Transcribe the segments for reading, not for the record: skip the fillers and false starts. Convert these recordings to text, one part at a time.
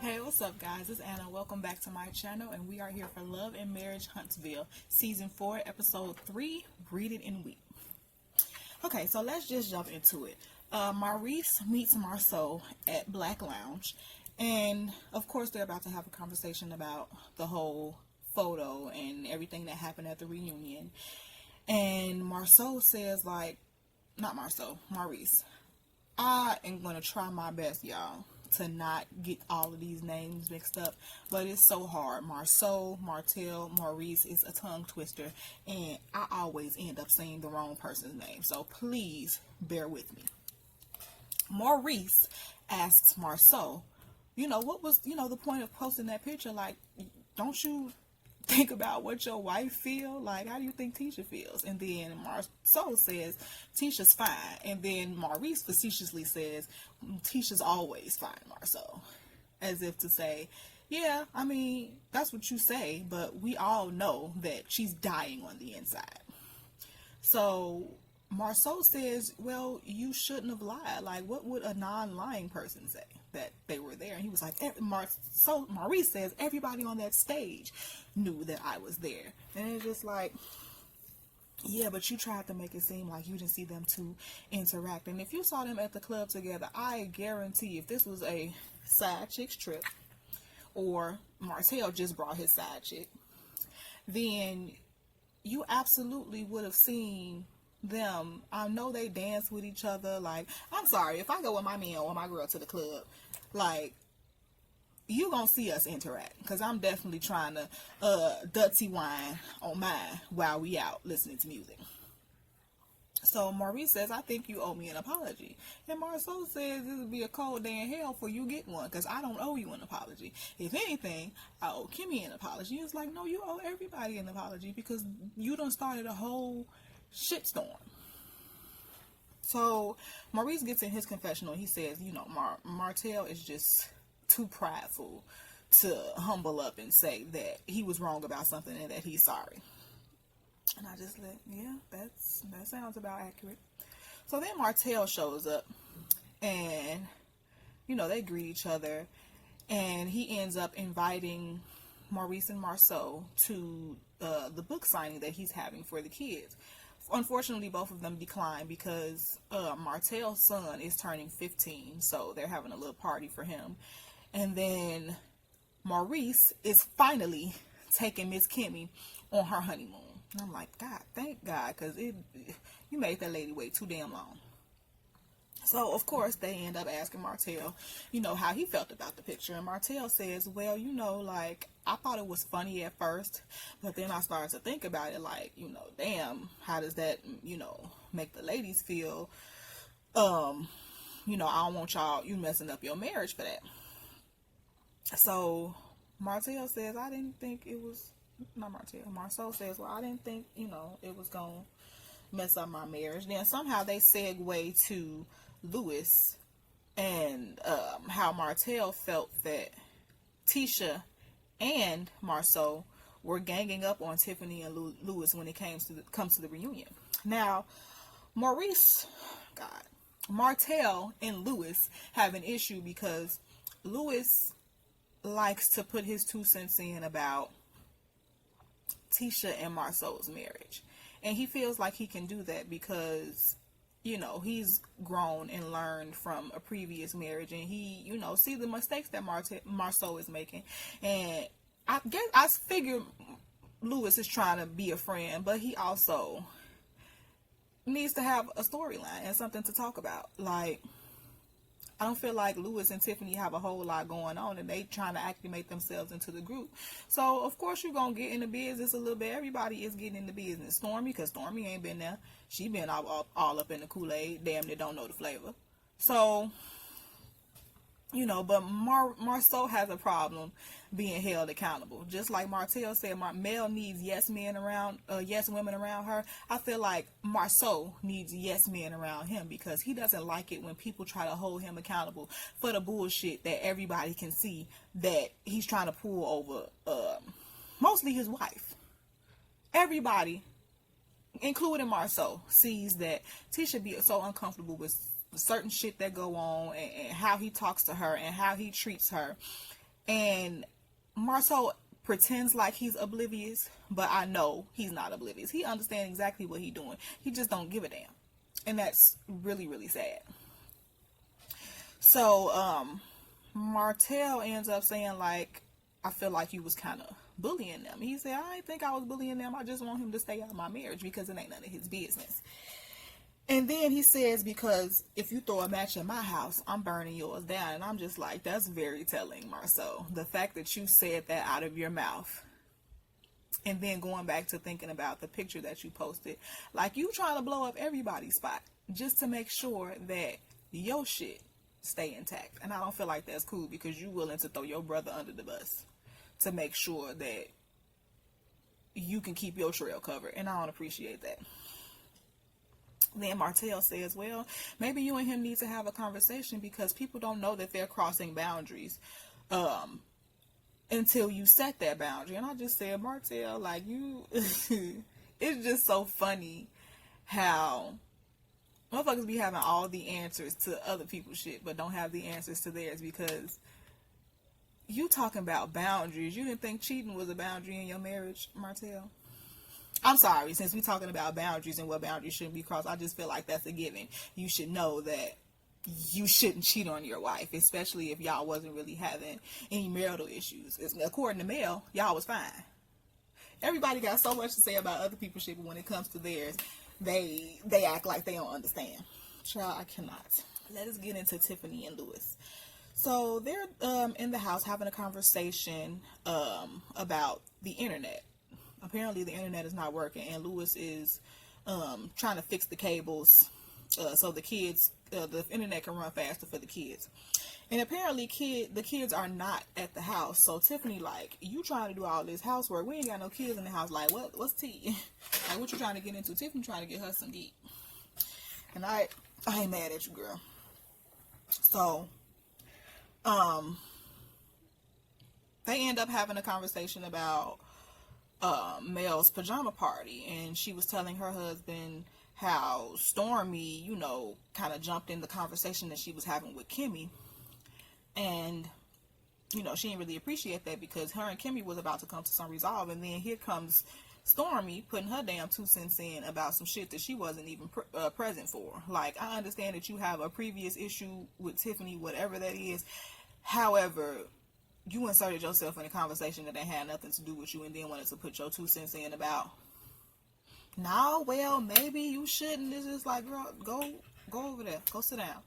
Hey, what's up, guys? It's Anna. Welcome back to my channel, and we are here for Love and Marriage Huntsville, Season 4, Episode 3, Read It and Weep. Okay, so let's just jump into it. Maurice meets Marcel at Black Lounge, and of course they're about to have a conversation about the whole photo and everything that happened at the reunion. And Marcel says, not Marcel, Maurice, I am going to try my best, y'all, to not get all of these names mixed up, but it's so hard. Marcel, Martel, Maurice is a tongue twister, and I always end up saying the wrong person's name, so please bear with me. Maurice asks Marcel, what was, the point of posting that picture? Like, don't you think about what your wife feel? Like, how do you think Tisha feels? And then Marcel says Tisha's fine, and then Maurice facetiously says Tisha's always fine, Marcel, as if to say, yeah, I mean, that's what you say, but we all know that she's dying on the inside. So Marcel says, well, you shouldn't have lied. Like, what would a non-lying person say? That they were there. And he was like, Maurice says, everybody on that stage knew that I was there. And it's just like, yeah, but you tried to make it seem like you didn't see them two interact. And if you saw them at the club together, I guarantee if this was a side chick's trip, or Marcel just brought his side chick, then you absolutely would have seen them. I know they dance with each other. Like, I'm sorry, if I go with my man or my girl to the club, like, you gonna see us interact, because I'm definitely trying to dirty wine on mine while we out listening to music. So Maurice says, I think you owe me an apology. And Marcel says this would be a cold day in hell for you getting one, because I don't owe you an apology. If anything, I owe Kimmy an apology. It's like, no, you owe everybody an apology, because you done started a whole shitstorm. So Maurice gets in his confessional. He says, Martel is just too prideful to humble up and say that he was wrong about something and that he's sorry. And I just that sounds about accurate. So then Martel shows up, and they greet each other, and he ends up inviting Maurice and Marcel to the book signing that he's having for the kids. Unfortunately, both of them declined because Martel's son is turning 15, so they're having a little party for him. And then Maurice is finally taking Miss Kimmy on her honeymoon. And I'm like, God, thank God, because you made that lady wait too damn long. So, of course, they end up asking Martel, how he felt about the picture. And Martel says, well, I thought it was funny at first, but then I started to think about it, like, damn, how does that, make the ladies feel? I don't want you messing up your marriage for that. So, Martel says, I didn't think it was, not Martel, Marcel says, well, I didn't think, it was going to mess up my marriage. Then somehow they segue to Louis and how Martel felt that Tisha and Marcel were ganging up on Tiffany and Louis when it comes to the reunion. Now, Martel and Louis have an issue because Louis likes to put his 2 cents in about Tisha and Marcel's marriage. And he feels like he can do that because, he's grown and learned from a previous marriage, and he, see the mistakes that Marcel is making. And I figure Louis is trying to be a friend, but he also needs to have a storyline and something to talk about. Like, I don't feel like Louis and Tiffany have a whole lot going on, and they trying to acclimate themselves into the group. So, of course, you're going to get in the business a little bit. Everybody is getting in the business. Stormy, because Stormy ain't been there. She been all up in the Kool-Aid. Damn, they don't know the flavor. So, but Marcel has a problem being held accountable. Just like Martel said, Mel needs yes women around her. I feel like Marcel needs yes men around him, because he doesn't like it when people try to hold him accountable for the bullshit that everybody can see that he's trying to pull over, mostly his wife. Everybody, including Marcel, sees that Tisha be so uncomfortable with certain shit that go on, and how he talks to her and how he treats her. And Marcel pretends like he's oblivious, but I know he's not oblivious. He understands exactly what he's doing. He just don't give a damn. And that's really, really sad. So, Martell ends up saying, like, I feel like you was kind of bullying them. He said, I didn't think I was bullying them. I just want him to stay out of my marriage because it ain't none of his business. And then he says, because if you throw a match in my house, I'm burning yours down. And I'm just like, that's very telling, Marcel. The fact that you said that out of your mouth. And then going back to thinking about the picture that you posted. Like, you trying to blow up everybody's spot just to make sure that your shit stay intact. And I don't feel like that's cool, because you willing to throw your brother under the bus to make sure that you can keep your trail covered. And I don't appreciate that. Then Martell says, well, maybe you and him need to have a conversation, because people don't know that they're crossing boundaries until you set that boundary. And I just said, Martell, like, you, it's just so funny how motherfuckers be having all the answers to other people's shit, but don't have the answers to theirs, because you talking about boundaries. You didn't think cheating was a boundary in your marriage, Martell? I'm sorry, since we're talking about boundaries and what boundaries shouldn't be crossed, I just feel like that's a given. You should know that you shouldn't cheat on your wife, especially if y'all wasn't really having any marital issues. According to Mel, y'all was fine. Everybody got so much to say about other people's shit, but when it comes to theirs, they act like they don't understand. Child, I cannot. Let us get into Tiffany and Louis. So they're in the house having a conversation about the internet. Apparently the internet is not working, and Louis is trying to fix the cables so the kids, the internet can run faster for the kids. And apparently the kids are not at the house. So Tiffany, like, you trying to do all this housework, we ain't got no kids in the house. Like, what's tea? Like, what you trying to get into? Tiffany trying to get her some geek. And I ain't mad at you, girl. So they end up having a conversation about Mel's pajama party, and she was telling her husband how Stormy, you know, kind of jumped in the conversation that she was having with Kimmy, and you know, she didn't really appreciate that, because her and Kimmy was about to come to some resolve, and then here comes Stormy putting her damn 2 cents in about some shit that she wasn't even present for. Like, I understand that you have a previous issue with Tiffany, whatever that is. However, you inserted yourself in a conversation that had nothing to do with you, and then wanted to put your 2 cents in about, nah, well, maybe you shouldn't. It's just like, girl, go over there. Go sit down.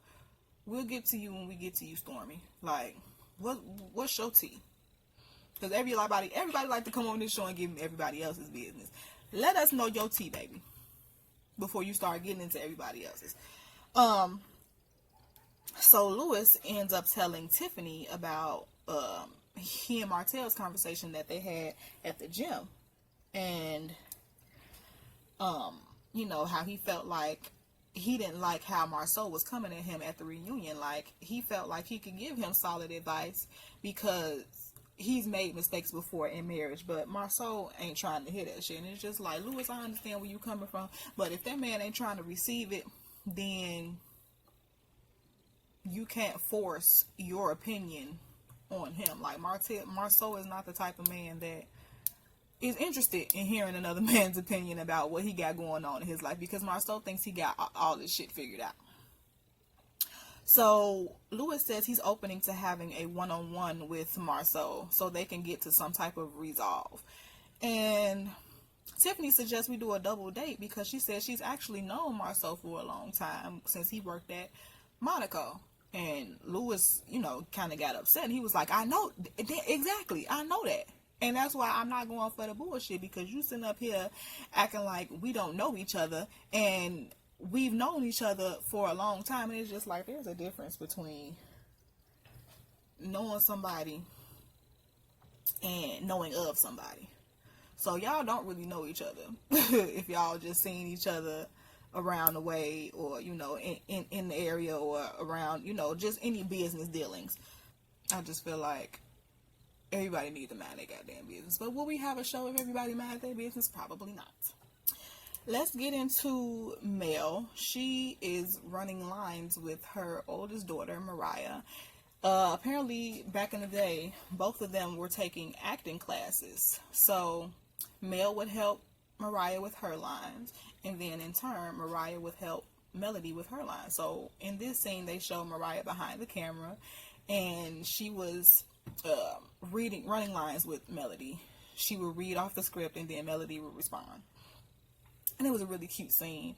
We'll get to you when we get to you, Stormy. Like, what's your tea? Because everybody like to come on this show and give everybody else's business. Let us know your tea, baby, before you start getting into everybody else's. So Louis ends up telling Tiffany about he and Martell's conversation that they had at the gym, and you know, how he felt like he didn't like how Marcel was coming at him at the reunion. Like, he felt like he could give him solid advice because he's made mistakes before in marriage, but Marcel ain't trying to hear that shit. And it's just like, Louis, I understand where you coming from, but if that man ain't trying to receive it, then you can't force your opinion on him. Like, Marcel is not the type of man that is interested in hearing another man's opinion about what he got going on in his life, because Marcel thinks he got all this shit figured out. So Louis says he's opening to having a one-on-one with Marcel so they can get to some type of resolve. And Tiffany suggests we do a double date, because she says she's actually known Marcel for a long time, since he worked at Monaco. And Louis, you know, kind of got upset, and he was like, I know, exactly, I know that. And that's why I'm not going for the bullshit, because you sitting up here acting like we don't know each other, and we've known each other for a long time. And it's just like, there's a difference between knowing somebody and knowing of somebody. So y'all don't really know each other if y'all just seeing each other around the way, or, you know, in the area, or around, you know, just any business dealings. I just feel like everybody needs to mind their goddamn business. But will we have a show if everybody minds their business? Probably not. Let's get into Mel. She is running lines with her oldest daughter, Mariah. Apparently, back in the day, both of them were taking acting classes. So, Mel would help Mariah with her lines, and then in turn, Mariah would help Melody with her lines. So, in this scene, they show Mariah behind the camera, and she was running lines with Melody. She would read off the script, and then Melody would respond. And it was a really cute scene.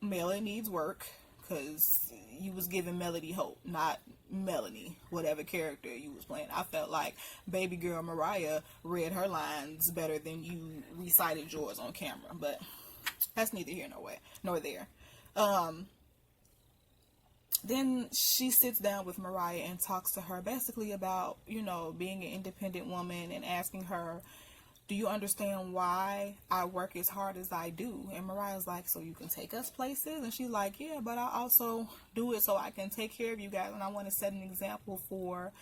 Melody needs work, because you was giving Melody hope, not Melanie, whatever character you was playing. I felt like baby girl Mariah read her lines better than you recited yours on camera, but that's neither here nor there. Then she sits down with Mariah and talks to her basically about, being an independent woman, and asking her, do you understand why I work as hard as I do? And Mariah's like, so you can take us places? And she's like, yeah, but I also do it so I can take care of you guys. And I want to set an example for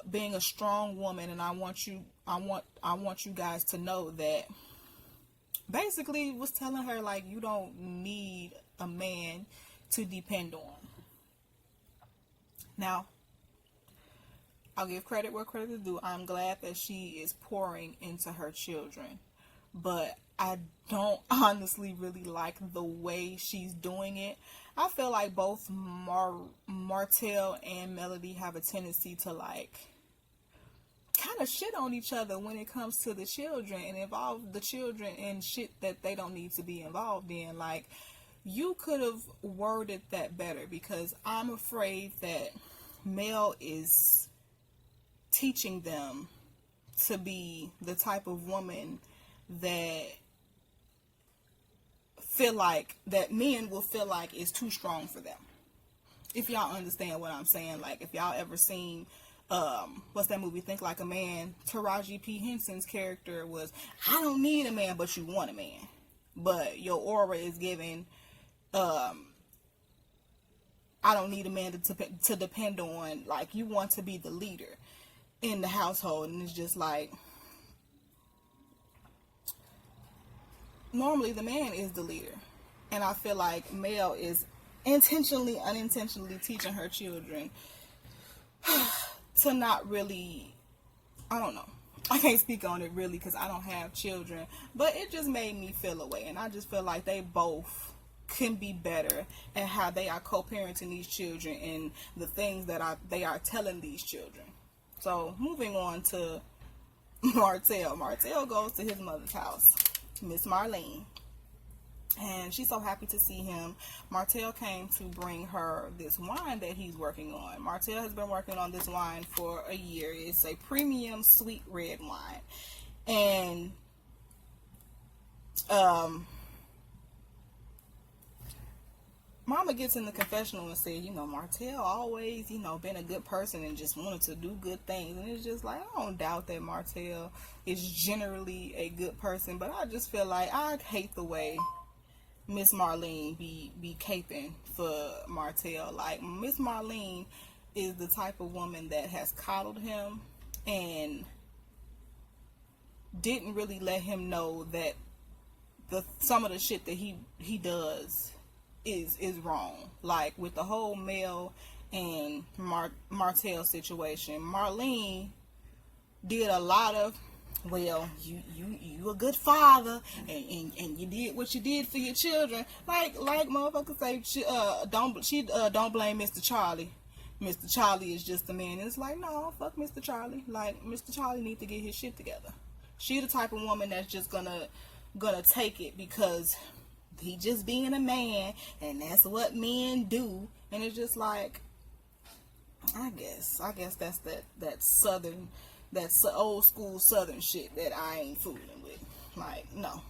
being a strong woman. And I want you guys to know that, basically was telling her, like, you don't need a man to depend on. Now, I'll give credit where credit is due. I'm glad that she is pouring into her children, but I don't honestly really like the way she's doing it. I feel like both Marcel and Melody have a tendency to, like, kind of shit on each other when it comes to the children, and involve the children in shit that they don't need to be involved in. Like, you could have worded that better, because I'm afraid that Mel is teaching them to be the type of woman that men will feel like is too strong for them. If y'all understand what I'm saying. Like, if y'all ever seen what's that movie, Think Like a Man? Taraji P. Henson's character was, I don't need a man, but you want a man. But your aura is giving, I don't need a man to depend on. Like, you want to be the leader in the household. And it's just like, normally the man is the leader. And I feel like Mel is unintentionally teaching her children to not really, I don't know. I can't speak on it really because I don't have children, but it just made me feel a way. And I just feel like they both can be better at how they are co-parenting these children and the things that they are telling these children. So, moving on to Marcel. Marcel goes to his mother's house, Miss Marlene, and she's so happy to see him. Marcel came to bring her this wine that he's working on. Marcel has been working on this wine for a year. It's a premium sweet red wine. And Mama gets in the confessional and said, Marcel always, been a good person and just wanted to do good things. And it's just like, I don't doubt that Marcel is generally a good person, but I just feel like I hate the way Miss Marlene be caping for Marcel. Like, Miss Marlene is the type of woman that has coddled him and didn't really let him know that some of the shit that he does is wrong. Like, with the whole Mel and Marcel situation, Marlene did a lot of, well, you a good father, and you did what you did for your children. Like motherfuckers say, don't blame Mr. Charlie. Mr. Charlie is just a man. And it's like, no, fuck Mr. Charlie. Like, Mr. Charlie needs to get his shit together. She the type of woman that's just gonna take it because he just being a man, and that's what men do. And it's just like, I guess that's that southern, that's old school southern shit that I ain't fooling with. Like, no.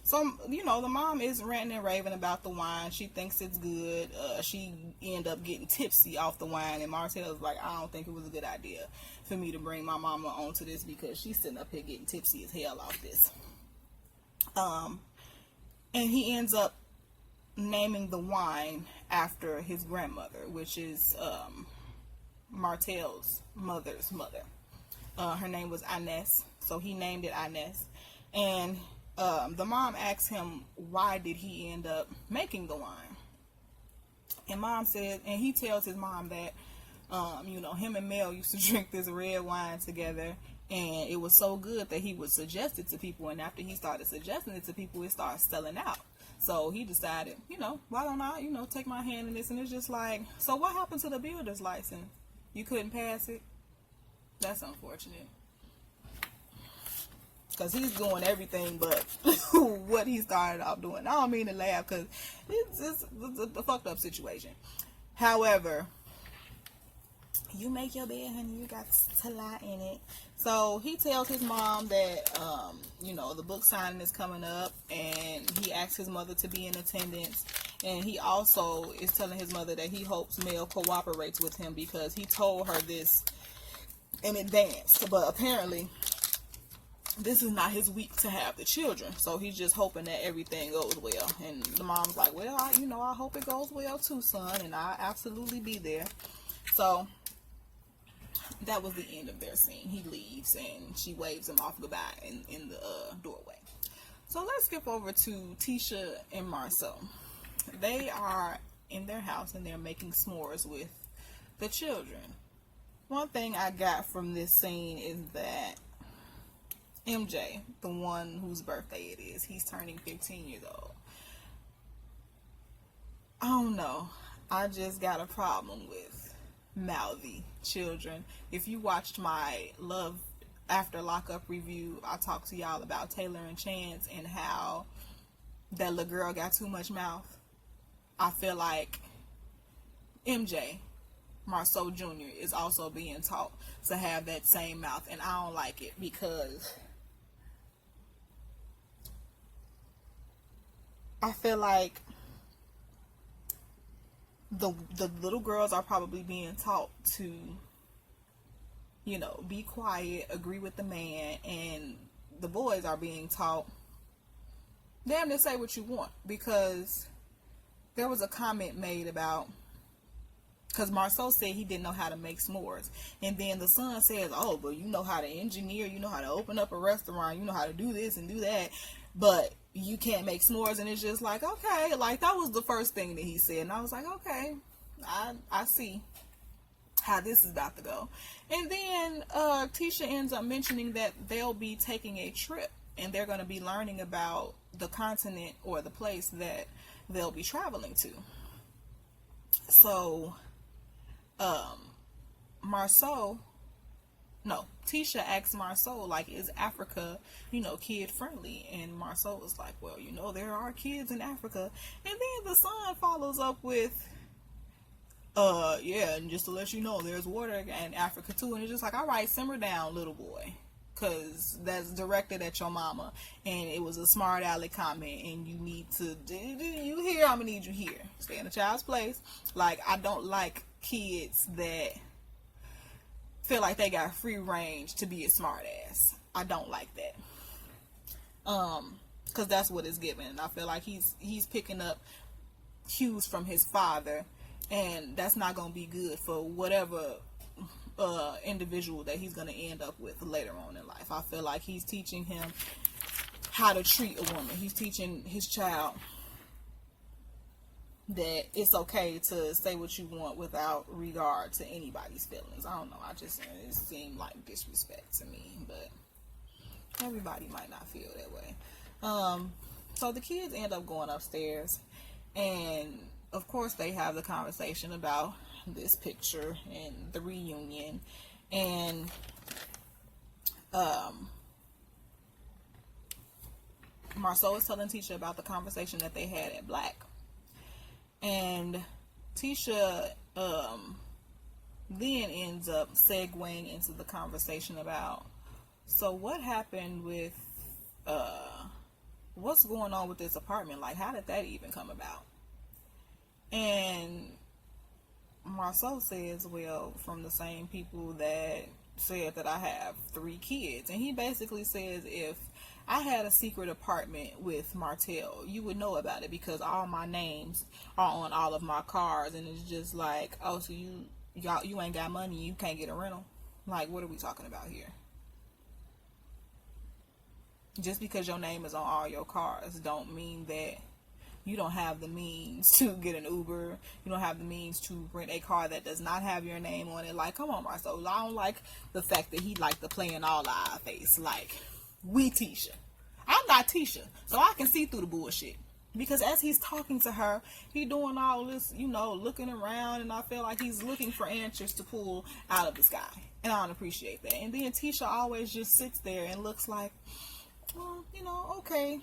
So, the mom is ranting and raving about the wine. She thinks it's good. She end up getting tipsy off the wine, and Marcel's like, I don't think it was a good idea for me to bring my mama onto this because she's sitting up here getting tipsy as hell off this. And he ends up naming the wine after his grandmother, which is Marcel's mother's mother. Her name was Inez, so he named it Inez. And the mom asks him, why did he end up making the wine? And mom said, and he tells his mom that, you know, him and Mel used to drink this red wine together, and it was so good that he would suggest it to people, and after he started suggesting it to people, it started selling out. So he decided, you know, why don't I, you know, take my hand in this? And it's just like, so what happened to the builder's license? You couldn't pass it? That's unfortunate. Because he's doing everything but what he started off doing. I don't mean to laugh because it's a fucked up situation. However, you make your bed, honey. You got to lie in it. So he tells his mom that, you know, the book signing is coming up, and he asks his mother to be in attendance. And he also is telling his mother that he hopes Mel cooperates with him because he told her this in advance. But apparently, this is not his week to have the children. So he's just hoping that everything goes well. And the mom's like, well, I hope it goes well too, son. And I'll absolutely be there. So that was the end of their scene. He leaves and she waves him off goodbye in the doorway. So let's skip over to Tisha and Marcel. They are in their house and they're making s'mores with the children. One thing I got from this scene is that MJ, the one whose birthday it is, he's turning 15 years old. I don't know. I just got a problem with mouthy children. If you watched my Love After Lockup review, I talked to y'all about Taylor and Chance and how that little girl got too much mouth. I feel like MJ, Marceau Jr., is also being taught to have that same mouth, and I don't like it because I feel like the little girls are probably being taught to, you know, be quiet, agree with the man, and the boys are being taught, damn, to say what you want. Because there was a comment made about, because Marcel said he didn't know how to make s'mores, and then the son says, oh, but you know how to engineer, you know how to open up a restaurant, you know how to do this and do that, but you can't make s'mores. And it's just like, okay, like that was the first thing that he said, and I was like, okay, I see how this is about to go. And then Tisha ends up mentioning that they'll be taking a trip and they're going to be learning about the continent or the place that they'll be traveling to. So Tisha asks Marcel, like, is Africa, you know, kid friendly? And Marcel was like, well, you know, there are kids in Africa. And then the son follows up with, yeah, and just to let you know, there's water in Africa too. And it's just like, all right, simmer down, little boy, because that's directed at your mama, and it was a smart aleck comment, and you need to, you hear, I'm gonna need you here. Stay in the child's place. Like, I don't like kids that feel like they got free range to be a smart ass. I don't like that. Because that's what it's given. And I feel like he's picking up cues from his father, and that's not going to be good for whatever individual that he's going to end up with later on in life. I feel like he's teaching him how to treat a woman. He's teaching his child that it's okay to say what you want without regard to anybody's feelings. I don't know. It seemed like disrespect to me, but everybody might not feel that way. So the kids end up going upstairs, and of course they have the conversation about this picture and the reunion, and Marcel is telling Tisha about the conversation that they had at Black. And Tisha then ends up segueing into the conversation about, so what happened with, what's going on with this apartment? Like, how did that even come about? And Marcel says, well, from the same people that said that I have 3 kids. And he basically says, if I had a secret apartment with Martell, you would know about it because all my names are on all of my cars. And it's just like, oh, so you ain't got money, you can't get a rental? Like, what are we talking about here? Just because your name is on all your cars don't mean that you don't have the means to get an Uber, you don't have the means to rent a car that does not have your name on it. Like, come on, Marcel. I don't like the fact that he liked to play in all our face. Like, we Tisha. I'm not Tisha, so I can see through the bullshit. Because as he's talking to her, he doing all this, you know, looking around, and I feel like he's looking for answers to pull out of the sky. And I don't appreciate that. And then Tisha always just sits there and looks like, well, you know, okay.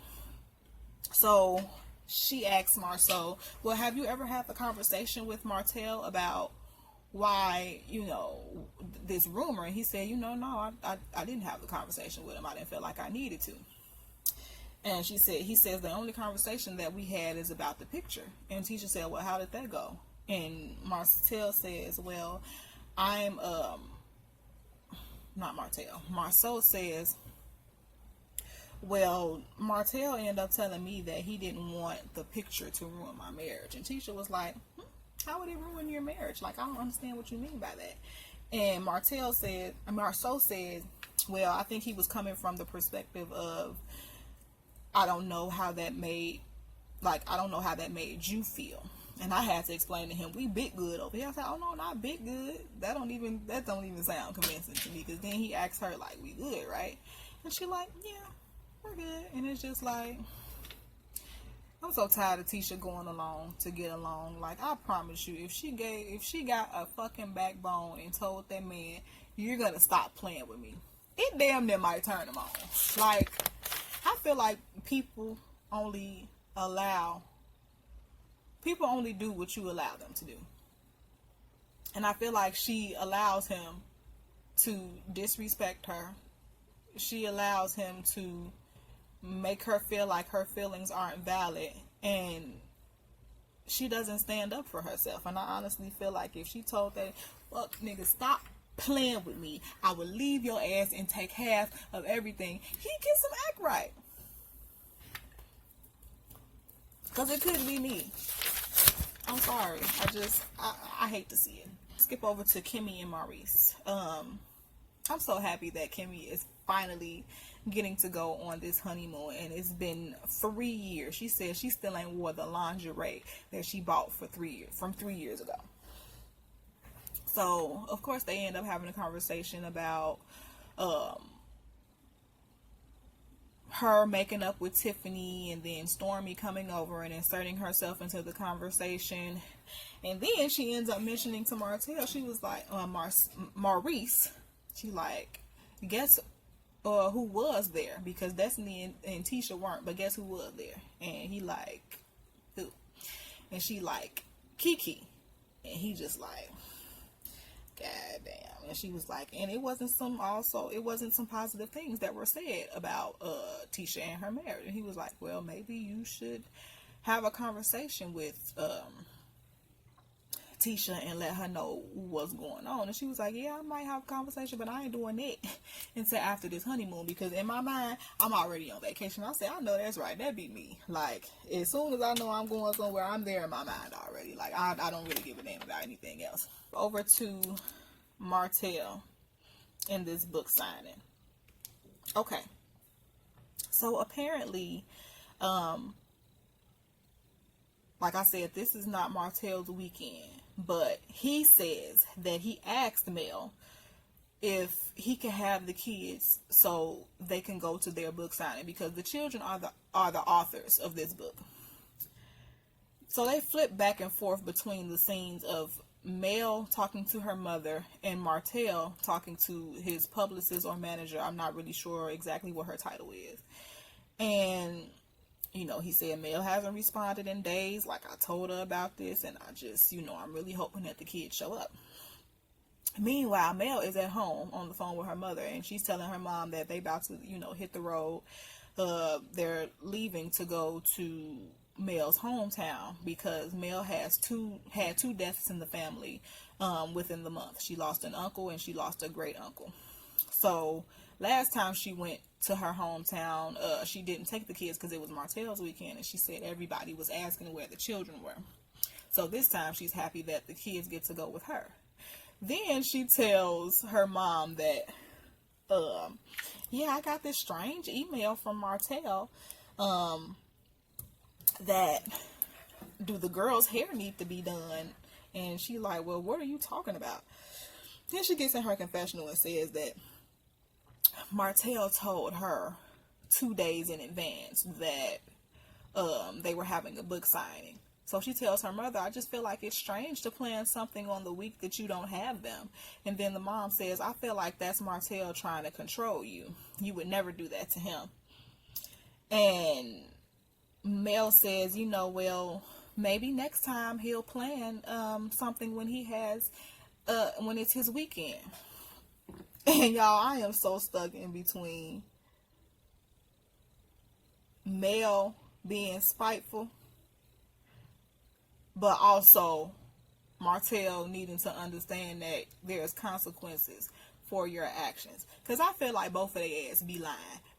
So she asks Marcel, well, have you ever had the conversation with Marcel about why, you know, this rumor? And he said, you know, no, I didn't have the conversation with him. I didn't feel like I needed to. And he says the only conversation that we had is about the picture. And Tisha said, well, how did that go? And Marcel says, well, Marcel says, well, Marcel ended up telling me that he didn't want the picture to ruin my marriage. And Tisha was like, how would it ruin your marriage? Like, I don't understand what you mean by that. And Marcel said, well, I think he was coming from the perspective of, I don't know how that made you feel. And I had to explain to him, we big good over here. I said, oh no, not big good. That don't even sound convincing to me. Because then he asked her, like, we good, right? And she like, yeah, we're good. And it's just like, I'm so tired of Tisha going along to get along. Like, I promise you, if she got a fucking backbone and told that man, you're gonna stop playing with me, it damn near might turn him on. Like, I feel like people only do what you allow them to do. And I feel like she allows him to disrespect her. She allows him to make her feel like her feelings aren't valid. And she doesn't stand up for herself. And I honestly feel like if she told that, fuck nigga, stop playing with me, I will leave your ass and take half of everything, he gets some act right. Because it could be me. I'm sorry. I hate to see it. Skip over to Kimmy and Maurice. I'm so happy that Kimmy is finally getting to go on this honeymoon, and it's been 3 years. She said she still ain't wore the lingerie that she bought from 3 years ago. So, of course, they end up having a conversation about her making up with Tiffany, and then Stormy coming over and inserting herself into the conversation. And then she ends up mentioning to Marcel, she was like, Maurice, she like, guess who was there? Because Destiny and Tisha weren't, but guess who was there? And he like, who? And she like, Kiki. And he just like, God damn. And she was like, and it wasn't some positive things that were said about Tisha and her marriage. And he was like, well, maybe you should have a conversation with Tisha and let her know what's going on. And she was like, yeah, I might have a conversation, but I ain't doing that until after this honeymoon, because in my mind, I'm already on vacation. I said, I know that's right, that'd be me. Like, as soon as I know I'm going somewhere, I'm there in my mind already. Like, I don't really give a damn about anything else. Over to Marcel in this book signing. Okay, so apparently, like I said, this is not Marcel's weekend. But he says that he asked Mel if he can have the kids so they can go to their book signing, because the children are the authors of this book. So they flip back and forth between the scenes of Mel talking to her mother and Marcel talking to his publicist or manager. I'm not really sure exactly what her title is. And you know, he said Mel hasn't responded in days. Like, I told her about this, and I just, you know, I'm really hoping that the kids show up. Meanwhile, Mel is at home on the phone with her mother, and she's telling her mom that they about to, you know, hit the road. They're leaving to go to Mel's hometown because Mel had two deaths in the family within the month. She lost an uncle and she lost a great uncle. So last time she went to her hometown, she didn't take the kids because it was Marcel's weekend, and she said everybody was asking where the children were. So this time she's happy that the kids get to go with her. Then she tells her mom that, yeah, I got this strange email from Marcel that do the girl's hair need to be done? And she like, well, what are you talking about? Then she gets in her confessional and says that Marcel told her 2 days in advance that they were having a book signing. So she tells her mother, I just feel like it's strange to plan something on the week that you don't have them. And then the mom says, I feel like that's Marcel trying to control you. You would never do that to him. And Mel says, well, maybe next time he'll plan something when he has, when it's his weekend. And y'all, I am so stuck in between Mel being spiteful, but also Marcel needing to understand that there's consequences for your actions. Because I feel like both of their ass be lying.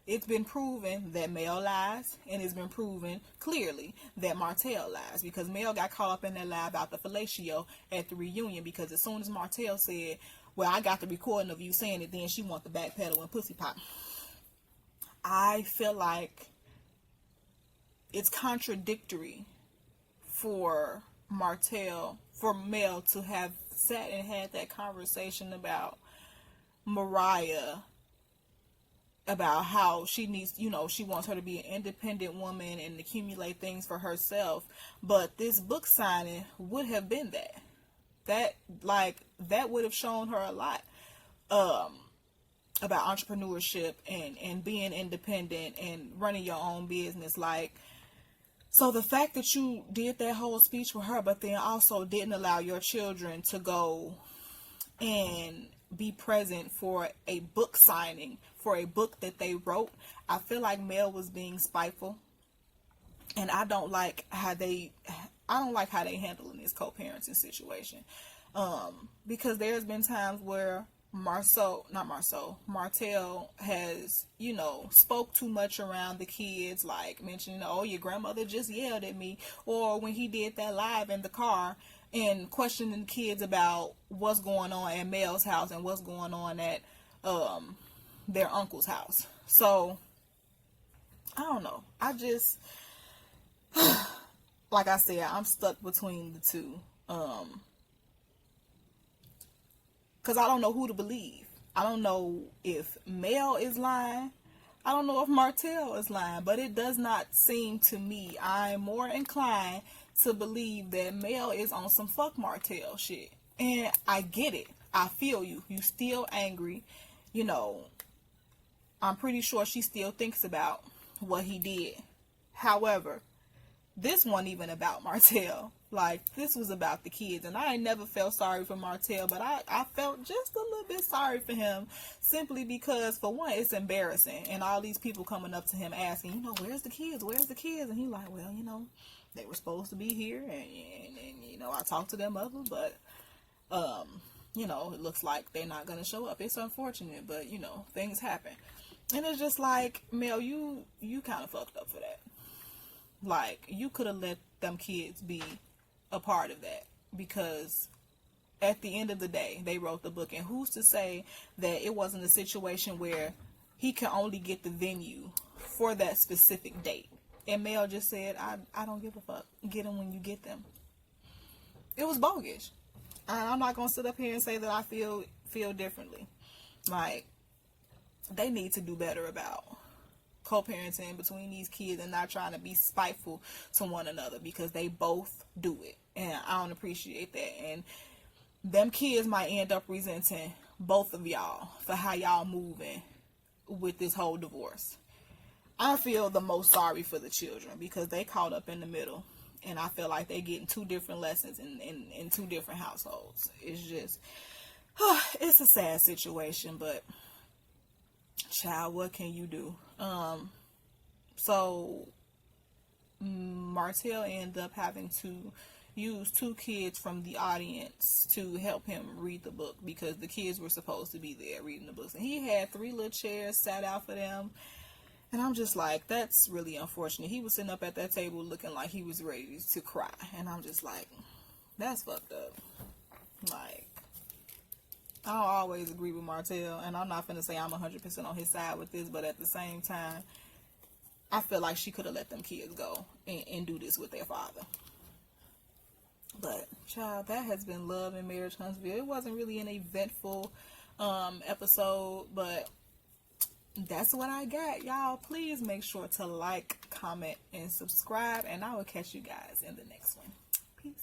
It's been proven that Mel lies, and it's been proven clearly that Marcel lies, because Mel got caught up in that lie about the fellatio at the reunion, because as soon as Marcel said, well, I got the recording of you saying it, then she want the backpedal and pussy pop. I feel like it's contradictory for Mel to have sat and had that conversation about Mariah, about how she needs, she wants her to be an independent woman and accumulate things for herself. But this book signing would have been that. That would have shown her a lot about entrepreneurship and being independent and running your own business. So the fact that you did that whole speech with her, but then also didn't allow your children to go and be present for a book signing for a book that they wrote, I feel like Mel was being spiteful, and I don't like how they handling this co-parenting situation, because there's been times where Marcel has, spoke too much around the kids, like mentioning, oh, your grandmother just yelled at me, or when he did that live in the car and questioning the kids about what's going on at Mel's house and what's going on at their uncle's house. So I don't know. I just, like I said, I'm stuck between the two. Because I don't know who to believe. I don't know if Mel is lying. I don't know if Marcel is lying. But it does not seem to me. I'm more inclined to believe that Mel is on some fuck Marcel shit. And I get it. I feel you. You still angry. I'm pretty sure she still thinks about what he did. However, this wasn't even about Marcel. This was about the kids. And I ain't never felt sorry for Marcel, but I felt just a little bit sorry for him, simply because, for one, it's embarrassing. And all these people coming up to him asking, where's the kids? Where's the kids? And he like, well, they were supposed to be here. And I talked to their mother, but, it looks like they're not going to show up. It's unfortunate, but, things happen. And it's just like, Mel, you kind of fucked up for that. You could have let them kids be a part of that, because at the end of the day, they wrote the book, and who's to say that it wasn't a situation where he can only get the venue for that specific date, and Mel just said, I don't give a fuck, get them when you get them. It was bogus. I'm not gonna sit up here and say that I feel differently. They need to do better about co-parenting between these kids and not trying to be spiteful to one another, because they both do it, and I don't appreciate that. And them kids might end up resenting both of y'all for how y'all moving with this whole divorce. I feel the most sorry for the children, because they caught up in the middle, and I feel like they getting two different lessons in two different households. It's just it's a sad situation, but child, what can you do? So Marcel ended up having to use 2 kids from the audience to help him read the book, because the kids were supposed to be there reading the books, and he had 3 little chairs sat out for them. And I'm just like, that's really unfortunate. He was sitting up at that table looking like he was ready to cry, and I'm just like, that's fucked up. I don't always agree with Marcel, and I'm not finna say I'm 100% on his side with this, but at the same time, I feel like she could have let them kids go and do this with their father. But child, that has been Love and Marriage Huntsville. It wasn't really an eventful episode, but that's what I got. Y'all, please make sure to like, comment, and subscribe, and I will catch you guys in the next one. Peace.